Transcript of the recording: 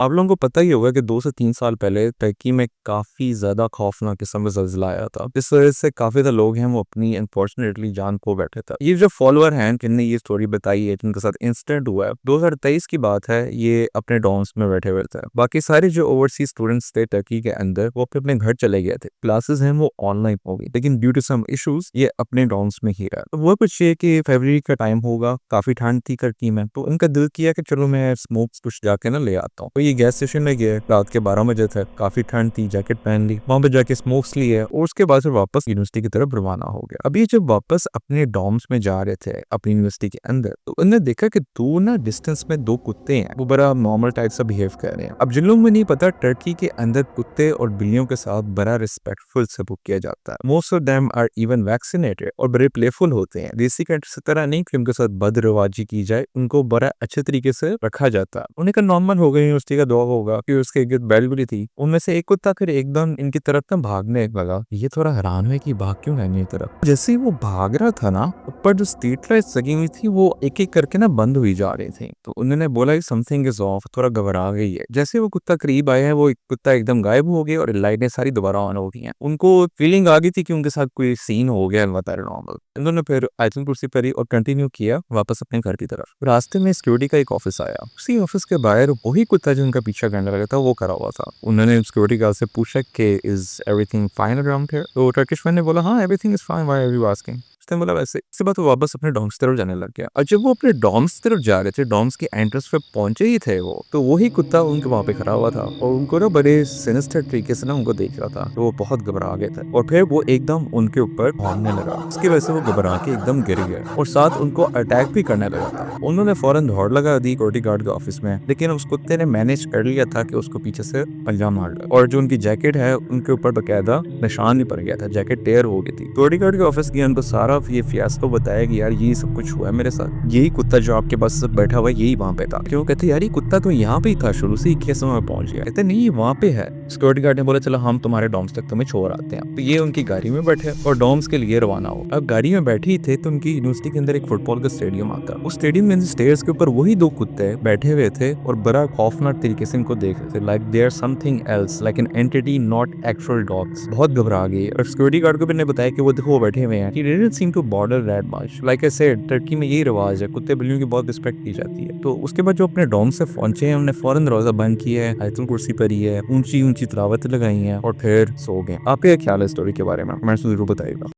आप लोगों को पता ही होगा कि 2 से 3 साल पहले टर्की में काफ़ी ज़्यादा खौफनाक किस्म का ज़ल्ज़ला आया था। इस वजह से काफ़ी ज़्यादा लोग हैं वो अपनी अनफॉर्चुनेटली जान खो बैठे थे। ये जो फॉलोअर हैं जिनने ये स्टोरी बताई है, जिनके साथ इंसिडेंट हुआ है, 2023 की बात है, ये अपने डॉर्म्स में बैठे हुए थे। बाकी सारे जो ओवरसीज़ स्टूडेंट्स थे टर्की के अंदर वो अपने-अपने घर चले गए थे। क्लासेस हैं वो ऑनलाइन हो गई, लेकिन ड्यू टू सम इश्यूज़ ये अपने डॉर्म्स में ही रहा। तो हुआ कुछ ये कि फरवरी का टाइम होगा, काफ़ी ठंड थी टर्की में, तो उनका दिल किया कि चलो मैं स्मोक्स कुछ जाके ना ले आता हूँ। तो ये गैस स्टेशन में गए, रात के 12 बजे थे, काफ़ी ठंड थी, जैकेट पहन ली, वहाँ पे जाके स्मोक्स लिए और उसके बाद फिर वापस यूनिवर्सिटी की तरफ रवाना हो गया। अभी जब वापस अपने डॉर्म्स में जा रहे थे, अपनी यूनिवर्सिटी के अंदर, तो उन्होंने देखा कि 2 ना डिस्टेंस में 2 कुत्ते हैं, वो बड़ा नॉर्मल टाइप सा बिहेव कर रहे हैं। अब जिन लोगों को नहीं पता, टर्की के अंदर कुत्ते और बिल्लियों के साथ बड़ा रिस्पेक्टफुल सलूक किया जाता है। Most of them are even vaccinated और बड़े प्लेफुल होते हैं। देसी कैट्स की तरह नहीं कि उनके साथ बदरवाजी की जाए, उनको बड़ा अच्छे तरीके से रखा जाता है। उन्हें का नॉर्मल हो गई यूनिवर्सिटी का दौर होगा कि उसके गिर्द बैल भी थी। उनमें से एक कुत्ता फिर एकदम इनकी तरफ ना भागने लगा। ये थोड़ा हैरान हुए कि भाग क्यों है इनकी तरफ। जैसे ही वो भाग रहा था ना, ऊपर जो स्ट्रीट लाइट्स लगी हुई थी वो एक-एक करके ना बंद हुई जा रही थी। तो उन्होंने बोला कि समथिंग इज ऑफ, थोड़ा घबरा गई है। जैसे वो कुत्ता करीब आया है, वो कुत्ता एकदम गायब हो गया और लाइटें सारी दोबारा ऑन हो गई हैं। उनको फीलिंग आ गई थी कि उनके साथ कोई सीन हो गया है पैरानॉर्मल। इन्होंने फिर आयतन कुर्सी करी और कंटिन्यू किया वापस अपने घर की तरफ। रास्ते में सिक्योरिटी का एक ऑफिस आया। उसी ऑफिस के बाहर वही कुत्ता जो उनका पीछा करने लगा था वो खड़ा हुआ था। उन्होंने सिक्योरिटी गार्ड से पूछा कि is everything fine around here? तो टर्किश मैन ने बोला हाँ everything is fine, why are you asking? उसने बोला वैसे। इसके बाद वो वापस अपने डॉर्म्स की तरफ जाने लग गया। और जब वो अपने डॉर्म्स की तरफ जा रहे थे, डॉर्म्स के एंट्रेंस पे पहुंचे ही थे वो, तो वही कुत्ता उनके वहां पे खड़ा हुआ था और उनको ना बड़े सिनिस्टर तरीके से ना उनको देख रहा था। तो वो बहुत घबरा गए थे और फिर वो एकदम उनके ऊपर भागने लगा। उसकी वजह से वो घबरा के एकदम गिर गए और साथ उनको अटैक भी करने लगा था। उन्होंने फौरन दौड़ लगा दी सिक्योरिटी गार्ड के ऑफिस में, लेकिन उस कुत्ते ने मैनेज कर लिया था कि उसको पीछे से पंजा मार लिया और जो उनकी जैकेट है उनके ऊपर बकायदा निशान भी पड़ गया था, जैकेट टेयर हो गई थी। सिक्योरिटी गार्ड के ऑफिस गया, उनको सारा ये फियास्को बताया कि यार ये सब कुछ हुआ है मेरे साथ, यही कुत्ता जो आपके पास बैठा हुआ है यही वहाँ पे था। क्यों? कहते यार ये कुत्ता तो यहाँ पे ही था, शुरू से ही केस में पहुंच गया। कहते नहीं वहाँ पे है। सिक्योरिटी गार्ड ने बोला चलो हम तुम्हारे डॉम्स तक तुम्हें छोड़ आते हैं। तो ये उनकी गाड़ी में बैठे और डॉम्स के लिए रवाना हो। अब गाड़ी में बैठे ही थे तो उनकी यूनिवर्सिटी के अंदर एक फुटबॉल का स्टेडियम आता है। उस स्टेडियम में स्टेयर्स के ऊपर वही 2 कुत्ते बैठे हुए थे और बड़ा खौफनाक तरीके से इनको देख रहे थे, like they are something else, like an entity not actual dogs. बहुत घबरा गए और सिक्योरिटी गार्ड को भी ने बताया कि वो देखो वो बैठे हुए हैं। He didn't seem to bother that much. Like I said, Turkey में यही रिवाज है, कुत्ते बिल्लियों की बहुत रिस्पेक्ट की जाती है। तो उसके बाद जो अपने डॉम से पहुंचे हैं, उन्होंने फौरन दरवाजा बंद किया है, आयतुल कुर्सी पढ़ी है, ऊंची ऊंची तिलावत लगाई है और फिर सो गए। आपका क्या ख्याल है स्टोरी के बारे में? कमेंट्स में जरूर बताइएगा।